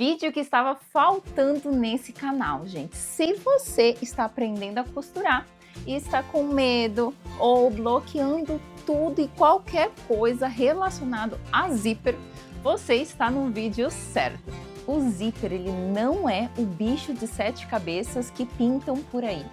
Vídeo que estava faltando nesse canal, gente. Se você está aprendendo a costurar e está com medo ou bloqueando tudo e qualquer coisa relacionado a zíper, você está no vídeo certo. O zíper, ele não é o bicho de 7 cabeças que pintam por aí.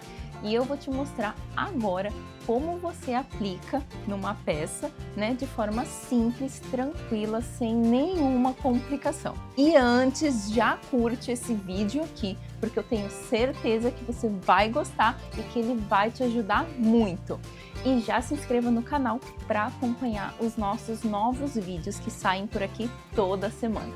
E eu vou te mostrar agora como você aplica numa peça, né, de forma simples, tranquila, sem nenhuma complicação. E antes, já curte esse vídeo aqui, porque eu tenho certeza que você vai gostar e que ele vai te ajudar muito. E já se inscreva no canal para acompanhar os nossos novos vídeos que saem por aqui toda semana.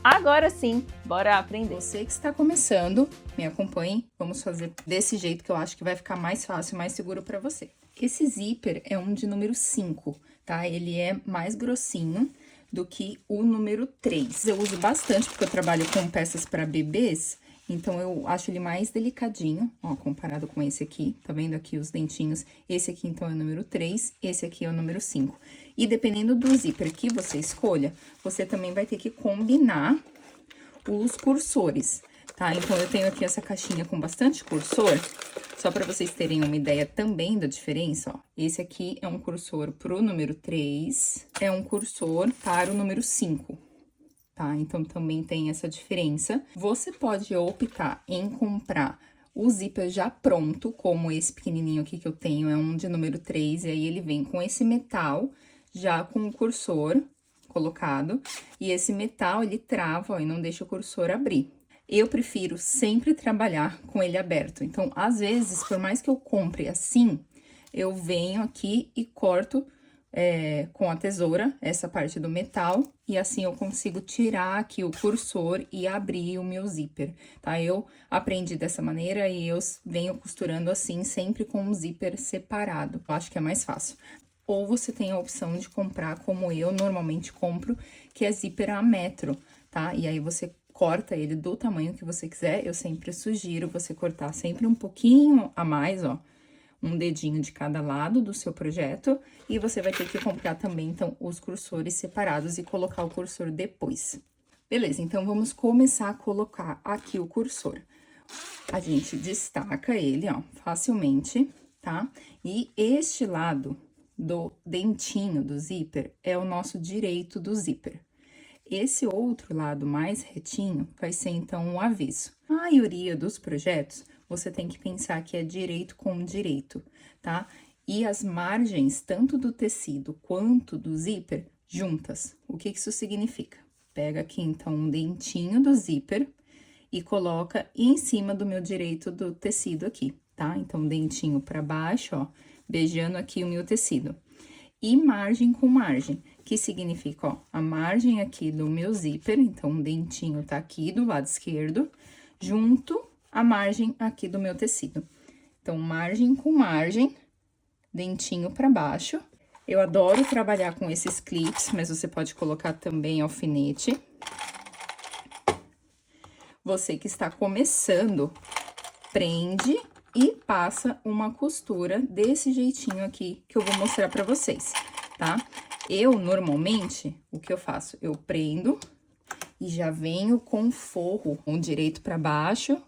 Agora sim, bora aprender. Você que está começando, me acompanhe. Vamos fazer desse jeito que eu acho que vai ficar mais fácil, mais seguro para você. Esse zíper é um de número 5, tá? Ele é mais grossinho do que o número 3. Eu uso bastante porque eu trabalho com peças para bebês, então eu acho ele mais delicadinho, ó, comparado com esse aqui. Tá vendo aqui os dentinhos? Esse aqui, então, é o número 3, esse aqui é o número 5. E dependendo do zíper que você escolha, você também vai ter que combinar os cursores, tá? Então, eu tenho aqui essa caixinha com bastante cursor, só para vocês terem uma ideia também da diferença, ó. Esse aqui é um cursor pro número 3, é um cursor para o número 5. Tá? Então, também tem essa diferença. Você pode optar em comprar o zíper já pronto, como esse pequenininho aqui que eu tenho, é um de número 3, e aí ele vem com esse metal, já com o cursor colocado, e esse metal, ele trava, ó, e não deixa o cursor abrir. Eu prefiro sempre trabalhar com ele aberto, então, às vezes, por mais que eu compre assim, eu venho aqui e corto com a tesoura, essa parte do metal, e assim eu consigo tirar aqui o cursor e abrir o meu zíper, tá? Eu aprendi dessa maneira e eu venho costurando assim, sempre com o zíper separado. Eu acho que é mais fácil. Ou você tem a opção de comprar, como eu normalmente compro, que é zíper a metro, tá? E aí você corta ele do tamanho que você quiser. Eu sempre sugiro você cortar sempre um pouquinho a mais, ó, um dedinho de cada lado do seu projeto, e você vai ter que comprar também, então, os cursores separados e colocar o cursor depois. Beleza, então, vamos começar a colocar aqui o cursor. A gente destaca ele, ó, facilmente, tá? E este lado do dentinho do zíper é o nosso direito do zíper. Esse outro lado mais retinho vai ser, então, o avesso. A maioria dos projetos, você tem que pensar que é direito com direito, tá? E as margens, tanto do tecido quanto do zíper, juntas. O que isso significa? Pega aqui, então, um dentinho do zíper e coloca em cima do meu direito do tecido aqui, tá? Então, dentinho pra baixo, ó, beijando aqui o meu tecido. E margem com margem, que significa, ó, a margem aqui do meu zíper, então, o dentinho tá aqui do lado esquerdo, junto a margem aqui do meu tecido. Então, margem com margem, dentinho pra baixo. Eu adoro trabalhar com esses clips, mas você pode colocar também alfinete. Você que está começando, prende e passa uma costura desse jeitinho aqui que eu vou mostrar pra vocês, tá? Eu, normalmente, o que eu faço? Eu prendo e já venho com forro, um direito pra baixo,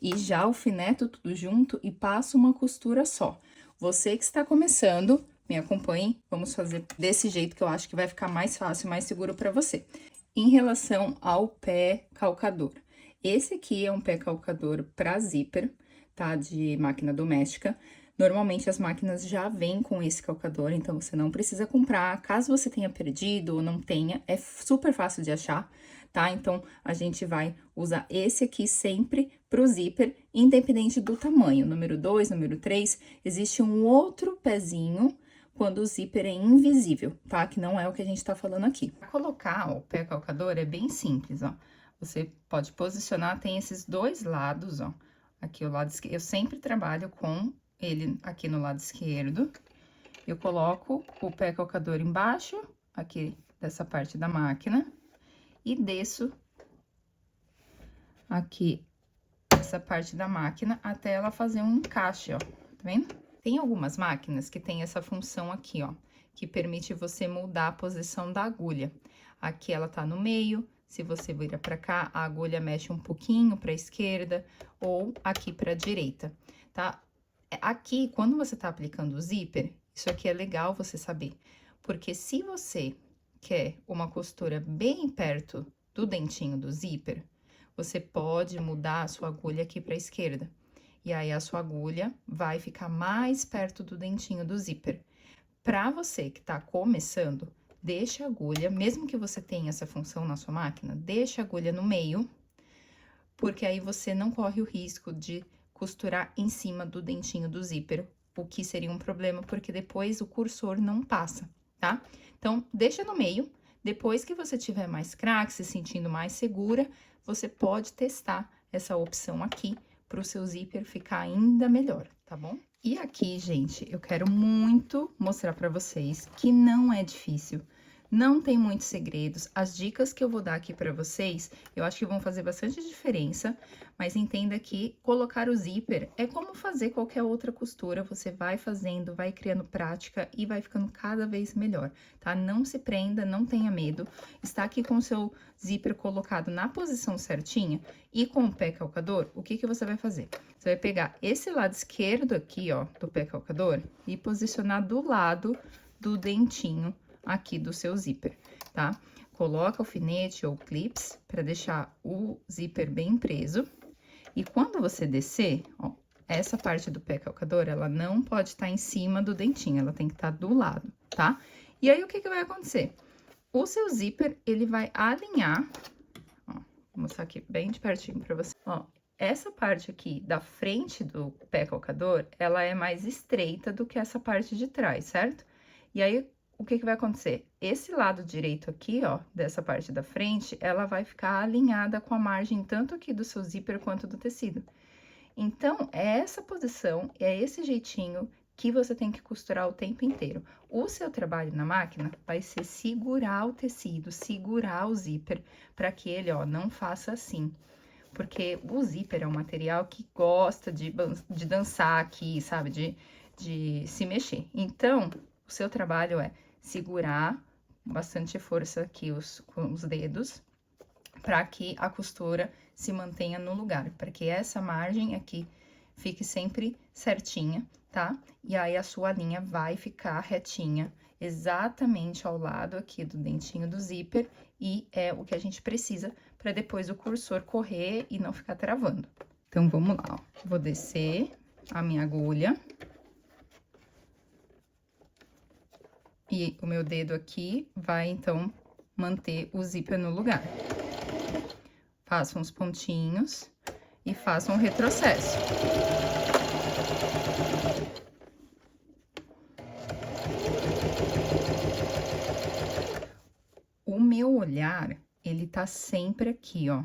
e já alfineto tudo junto e passo uma costura só. Você que está começando, me acompanhe, vamos fazer desse jeito que eu acho que vai ficar mais fácil, mais seguro pra você. Em relação ao pé calcador, esse aqui é um pé calcador pra zíper, tá? De máquina doméstica. Normalmente, as máquinas já vêm com esse calcador, então você não precisa comprar. Caso você tenha perdido ou não tenha, é super fácil de achar, tá? Então, a gente vai usar esse aqui sempre pro zíper, independente do tamanho. Número 2, número 3, existe um outro pezinho quando o zíper é invisível, tá? Que não é o que a gente tá falando aqui. Pra colocar, ó, o pé calcador é bem simples, ó. Você pode posicionar, tem esses dois lados, ó. Aqui o lado esquerdo, eu sempre trabalho com ele aqui no lado esquerdo. Eu coloco o pé calcador embaixo, aqui dessa parte da máquina, e desço aqui essa parte da máquina até ela fazer um encaixe, ó, tá vendo? Tem algumas máquinas que tem essa função aqui, ó, que permite você mudar a posição da agulha. Aqui ela tá no meio. Se você vira pra cá, a agulha mexe um pouquinho pra esquerda ou aqui pra direita, tá? Aqui, quando você tá aplicando o zíper, isso aqui é legal você saber, porque se você quer uma costura bem perto do dentinho do zíper, você pode mudar a sua agulha aqui pra esquerda. E aí, a sua agulha vai ficar mais perto do dentinho do zíper. Pra você que tá começando, deixa a agulha, mesmo que você tenha essa função na sua máquina, deixa a agulha no meio, porque aí você não corre o risco de costurar em cima do dentinho do zíper, o que seria um problema, porque depois o cursor não passa, tá? Então, deixa no meio, depois que você tiver mais craque, se sentindo mais segura, você pode testar essa opção aqui, para o seu zíper ficar ainda melhor, tá bom? E aqui, gente, eu quero muito mostrar para vocês que não é difícil. Não tem muitos segredos. As dicas que eu vou dar aqui para vocês, eu acho que vão fazer bastante diferença, mas entenda que colocar o zíper é como fazer qualquer outra costura. Você vai fazendo, vai criando prática e vai ficando cada vez melhor, tá? Não se prenda, não tenha medo. Está aqui com o seu zíper colocado na posição certinha e com o pé calcador, o que que você vai fazer? Você vai pegar esse lado esquerdo aqui, ó, do pé calcador e posicionar do lado do dentinho aqui do seu zíper, tá? Coloca alfinete ou clips para deixar o zíper bem preso. E quando você descer, ó, essa parte do pé calcador, ela não pode estar em cima do dentinho, ela tem que estar do lado, tá? E aí, o que que vai acontecer? O seu zíper, ele vai alinhar, ó, vou mostrar aqui bem de pertinho pra você, ó. Essa parte aqui da frente do pé calcador, ela é mais estreita do que essa parte de trás, certo? E aí, o que que vai acontecer? Esse lado direito aqui, ó, dessa parte da frente, ela vai ficar alinhada com a margem tanto aqui do seu zíper quanto do tecido. Então, é essa posição, é esse jeitinho que você tem que costurar o tempo inteiro. O seu trabalho na máquina vai ser segurar o tecido, segurar o zíper, para que ele, ó, não faça assim. Porque o zíper é um material que gosta de dançar aqui, sabe? De se mexer. Então, o seu trabalho é segurar bastante força aqui com os dedos, para que a costura se mantenha no lugar, para que essa margem aqui fique sempre certinha, tá? E aí, a sua linha vai ficar retinha, exatamente ao lado aqui do dentinho do zíper, e é o que a gente precisa para depois o cursor correr e não ficar travando. Então, vamos lá, ó. Vou descer a minha agulha. E o meu dedo aqui vai, então, manter o zíper no lugar. Faço uns pontinhos e faço um retrocesso. O meu olhar, ele tá sempre aqui, ó,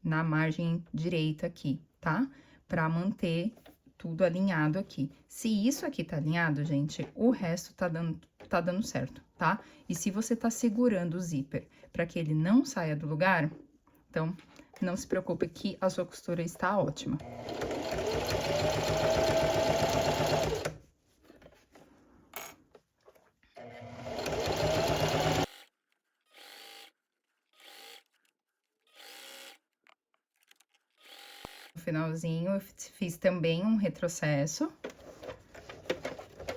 na margem direita aqui, tá? Pra manter tudo alinhado aqui. Se isso aqui tá alinhado, gente, o resto tá dando certo, tá? E se você tá segurando o zíper para que ele não saia do lugar, então, não se preocupe que a sua costura está ótima. No finalzinho, eu fiz também um retrocesso.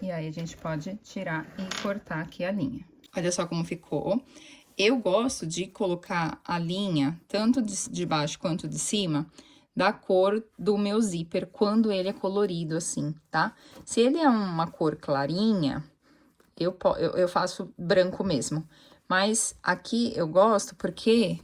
E aí, a gente pode tirar e cortar aqui a linha. Olha só como ficou. Eu gosto de colocar a linha, tanto de baixo quanto de cima, da cor do meu zíper, quando ele é colorido assim, tá? Se ele é uma cor clarinha, eu faço branco mesmo. Mas aqui eu gosto porque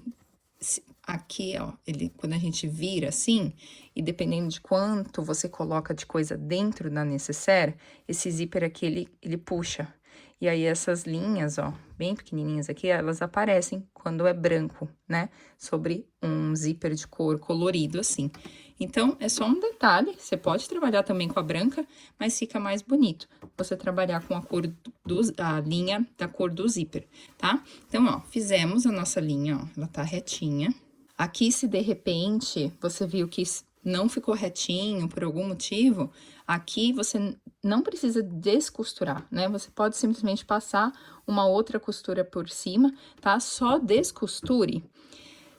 aqui, ó, quando a gente vira assim, e dependendo de quanto você coloca de coisa dentro da necessaire, esse zíper aqui, ele puxa. E aí, essas linhas, ó, bem pequenininhas aqui, elas aparecem quando é branco, né? Sobre um zíper de cor colorido, assim. Então, é só um detalhe, você pode trabalhar também com a branca, mas fica mais bonito você trabalhar com a linha da cor do zíper, tá? Então, ó, fizemos a nossa linha, ó, ela tá retinha. Aqui, se de repente você viu que não ficou retinho por algum motivo, aqui você não precisa descosturar, né? Você pode simplesmente passar uma outra costura por cima, tá? Só descosture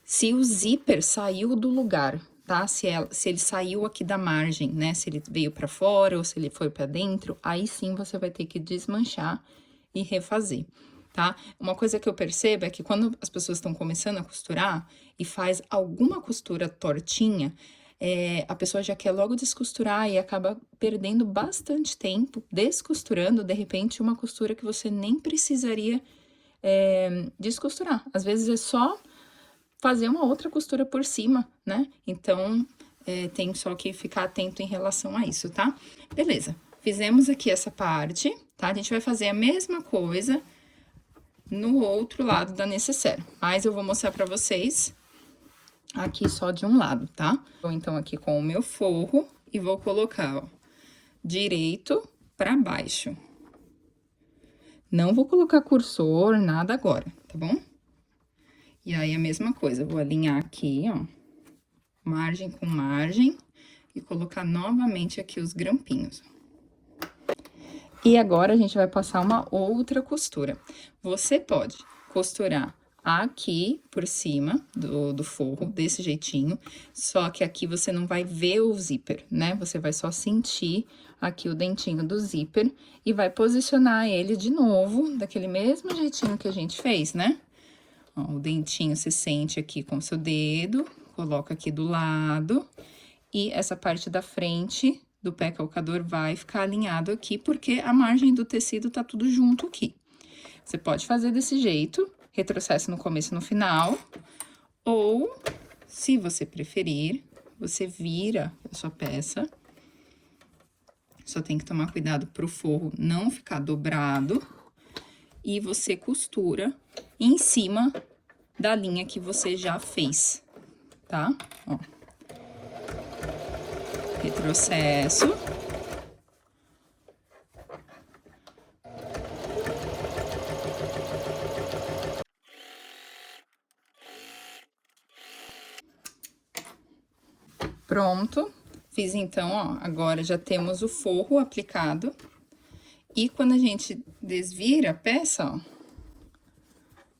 se o zíper saiu do lugar, tá? Se ele saiu aqui da margem, né? Se ele veio pra fora ou se ele foi pra dentro, aí sim você vai ter que desmanchar e refazer, tá? Uma coisa que eu percebo é que quando as pessoas estão começando a costurar e faz alguma costura tortinha, a pessoa já quer logo descosturar e acaba perdendo bastante tempo descosturando, de repente, uma costura que você nem precisaria descosturar. Às vezes é só fazer uma outra costura por cima, né? Então, tem só que ficar atento em relação a isso, tá? Beleza, fizemos aqui essa parte, tá? A gente vai fazer a mesma coisa no outro lado da necessaire, mas eu vou mostrar pra vocês aqui só de um lado, tá? Vou então aqui com o meu forro e vou colocar, ó, direito pra baixo. Não vou colocar cursor, nada agora, tá bom? E aí, a mesma coisa, vou alinhar aqui, ó, margem com margem, e colocar novamente aqui os grampinhos. E agora, a gente vai passar uma outra costura. Você pode costurar aqui por cima do forro, desse jeitinho, só que aqui você não vai ver o zíper, né? Você vai só sentir aqui o dentinho do zíper e vai posicionar ele de novo, daquele mesmo jeitinho que a gente fez, né? Ó, o dentinho você sente aqui com o seu dedo, coloca aqui do lado, e essa parte da frente do pé calcador vai ficar alinhado aqui, porque a margem do tecido tá tudo junto aqui. Você pode fazer desse jeito, retrocesso no começo e no final, ou, se você preferir, você vira a sua peça. Só tem que tomar cuidado pro forro não ficar dobrado, e você costura em cima da linha que você já fez, tá? Ó. Retrocesso. Pronto. Fiz então, ó, agora já temos o forro aplicado. E quando a gente desvira a peça, ó,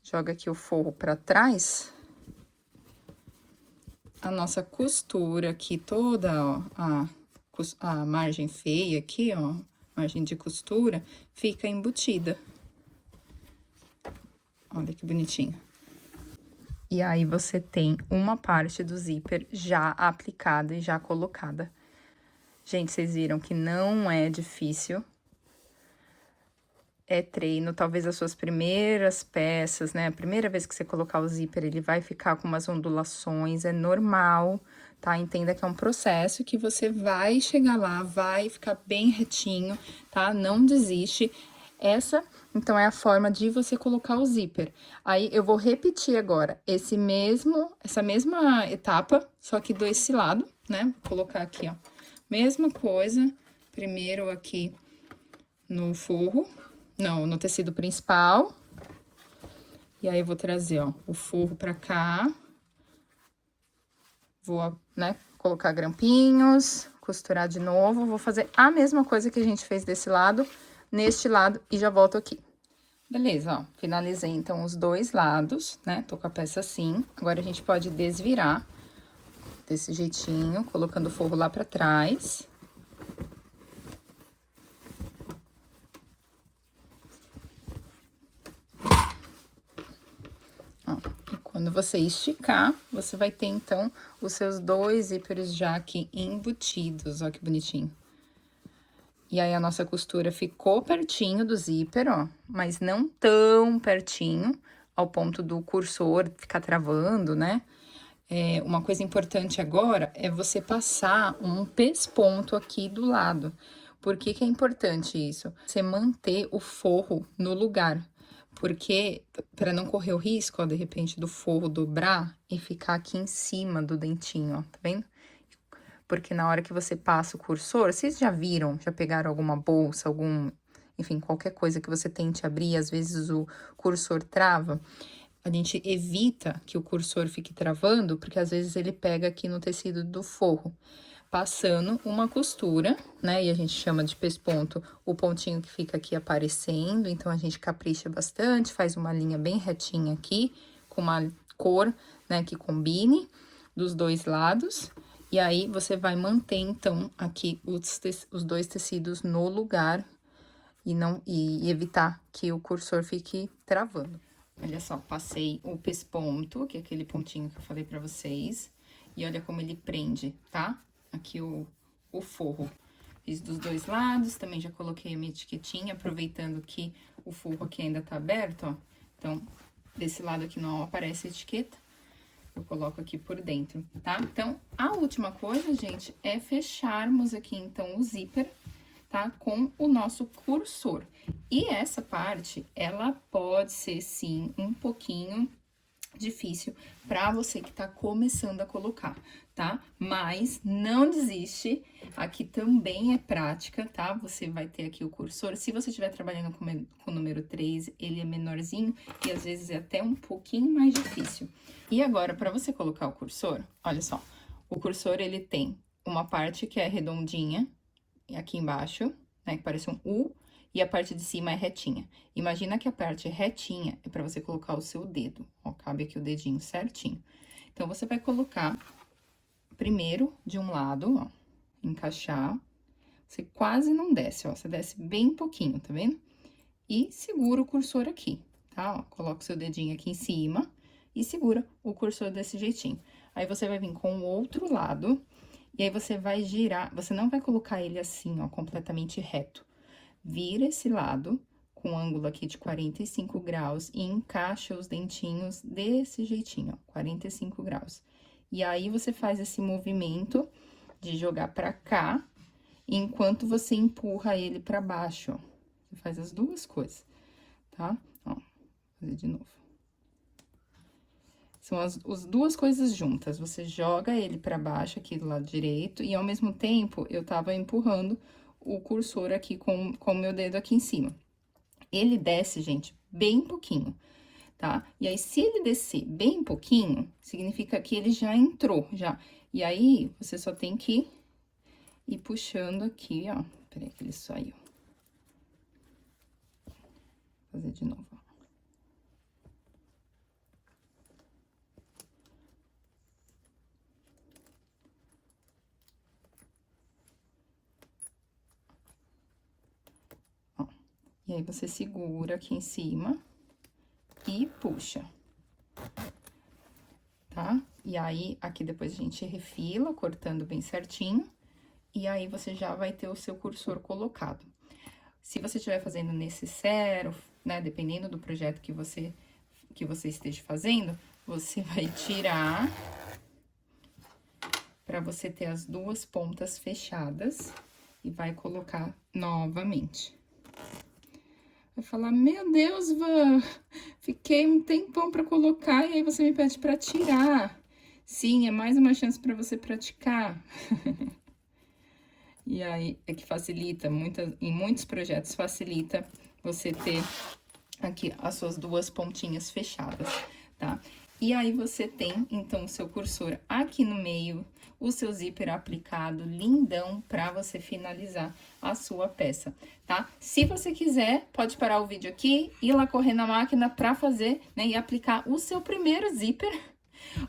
joga aqui o forro pra trás, a nossa costura aqui toda, ó, a margem feia aqui, ó, margem de costura, fica embutida. Olha que bonitinho. E aí, você tem uma parte do zíper já aplicada e já colocada. Gente, vocês viram que não é difícil. É treino, talvez as suas primeiras peças, né? A primeira vez que você colocar o zíper, ele vai ficar com umas ondulações, é normal, tá? Entenda que é um processo que você vai chegar lá, vai ficar bem retinho, tá? Não desiste. Essa, então, é a forma de você colocar o zíper. Aí, eu vou repetir agora essa mesma etapa, só que desse lado, né? Vou colocar aqui, ó, mesma coisa, primeiro aqui no forro. Não, no tecido principal. E aí, eu vou trazer, ó, o forro pra cá. Vou, né, colocar grampinhos, costurar de novo. Vou fazer a mesma coisa que a gente fez desse lado, neste lado, e já volto aqui. Beleza, ó, finalizei, então, os dois lados, né? Tô com a peça assim. Agora, a gente pode desvirar desse jeitinho, colocando o forro lá pra trás. Quando você esticar, você vai ter, então, os seus dois zíperes já aqui embutidos, ó que bonitinho. E aí, a nossa costura ficou pertinho do zíper, ó, mas não tão pertinho, ao ponto do cursor ficar travando, né? Uma coisa importante agora é você passar um pesponto aqui do lado. Por que que é importante isso? Você manter o forro no lugar. Porque, para não correr o risco, ó, de repente, do forro dobrar e ficar aqui em cima do dentinho, ó, tá vendo? Porque na hora que você passa o cursor, vocês já viram, já pegaram alguma bolsa, enfim, qualquer coisa que você tente abrir, às vezes o cursor trava. A gente evita que o cursor fique travando, porque às vezes ele pega aqui no tecido do forro. passando uma costura, né? E a gente chama de pesponto o pontinho que fica aqui aparecendo. Então, a gente capricha bastante, faz uma linha bem retinha aqui, com uma cor, né, que combine dos dois lados. E aí, você vai manter, então, aqui os dois tecidos no lugar e evitar que o cursor fique travando. Olha só, passei o pesponto, que é aquele pontinho que eu falei pra vocês. E olha como ele prende, tá? Aqui o forro. Fiz dos dois lados, também já coloquei a minha etiquetinha, aproveitando que o forro aqui ainda tá aberto, ó. Então, desse lado aqui não aparece a etiqueta, eu coloco aqui por dentro, tá? Então, a última coisa, gente, é fecharmos aqui, então, o zíper, tá? Com o nosso cursor. E essa parte, ela pode ser, sim, um pouquinho difícil para você que tá começando a colocar, tá? Mas não desiste, aqui também é prática, tá? Você vai ter aqui o cursor, se você estiver trabalhando com o número 3, ele é menorzinho e às vezes é até um pouquinho mais difícil. E agora, para você colocar o cursor, olha só, o cursor ele tem uma parte que é redondinha, aqui embaixo, né, que parece um U, e a parte de cima é retinha. Imagina que a parte retinha é para você colocar o seu dedo, ó, cabe aqui o dedinho certinho. Então, você vai colocar primeiro de um lado, ó, encaixar, você quase não desce, ó, você desce bem pouquinho, tá vendo? E segura o cursor aqui, tá? Ó, coloca o seu dedinho aqui em cima e segura o cursor desse jeitinho. Aí, você vai vir com o outro lado, e aí, você vai girar, você não vai colocar ele assim, ó, completamente reto. Vira esse lado, com um ângulo aqui de 45 graus, e encaixa os dentinhos desse jeitinho, ó, 45 graus. E aí, você faz esse movimento de jogar pra cá, enquanto você empurra ele pra baixo, ó. Você faz as duas coisas, tá? Ó, vou fazer de novo. São as duas coisas juntas, você joga ele pra baixo aqui do lado direito, e ao mesmo tempo, eu tava empurrando o cursor aqui com o meu dedo aqui em cima. Ele desce, gente, bem pouquinho, tá? E aí, se ele descer bem pouquinho, significa que ele já entrou, já. E aí, você só tem que ir puxando aqui, ó. Peraí que ele saiu. Vou fazer de novo, ó. E aí, você segura aqui em cima e puxa, tá? E aí, aqui depois a gente refila, cortando bem certinho, e aí você já vai ter o seu cursor colocado. Se você estiver fazendo necessaire, né, dependendo do projeto que você esteja fazendo, você vai tirar para você ter as duas pontas fechadas e vai colocar novamente. Vai falar, meu Deus, Van, fiquei um tempão para colocar e aí você me pede para tirar. Sim, é mais uma chance para você praticar. E aí, é que facilita, em muitos projetos facilita você ter aqui as suas duas pontinhas fechadas, tá? E aí, você tem, então, o seu cursor aqui no meio, o seu zíper aplicado, lindão, pra você finalizar a sua peça, tá? Se você quiser, pode parar o vídeo aqui, ir lá correr na máquina pra fazer, né, e aplicar o seu primeiro zíper.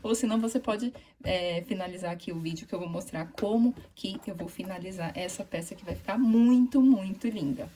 Ou senão, você pode finalizar aqui o vídeo, que eu vou mostrar como que eu vou finalizar essa peça, que vai ficar muito, muito linda.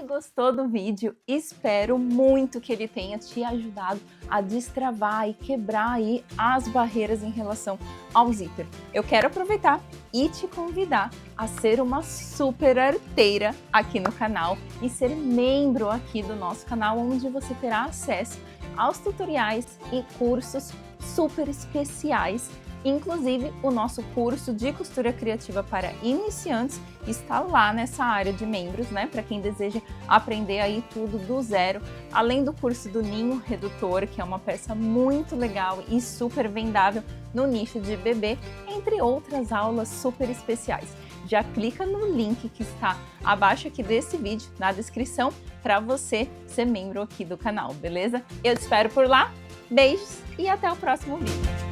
Gostou do vídeo? Espero muito que ele tenha te ajudado a destravar e quebrar aí as barreiras em relação ao zíper. Eu quero aproveitar e te convidar a ser uma super arteira aqui no canal e ser membro aqui do nosso canal, onde você terá acesso aos tutoriais e cursos super especiais. Inclusive, o nosso curso de costura criativa para iniciantes está lá nessa área de membros, né? Para quem deseja aprender aí tudo do zero. Além do curso do Ninho Redutor, que é uma peça muito legal e super vendável no nicho de bebê, entre outras aulas super especiais. Já clica no link que está abaixo aqui desse vídeo, na descrição, para você ser membro aqui do canal, beleza? Eu te espero por lá. Beijos e até o próximo vídeo.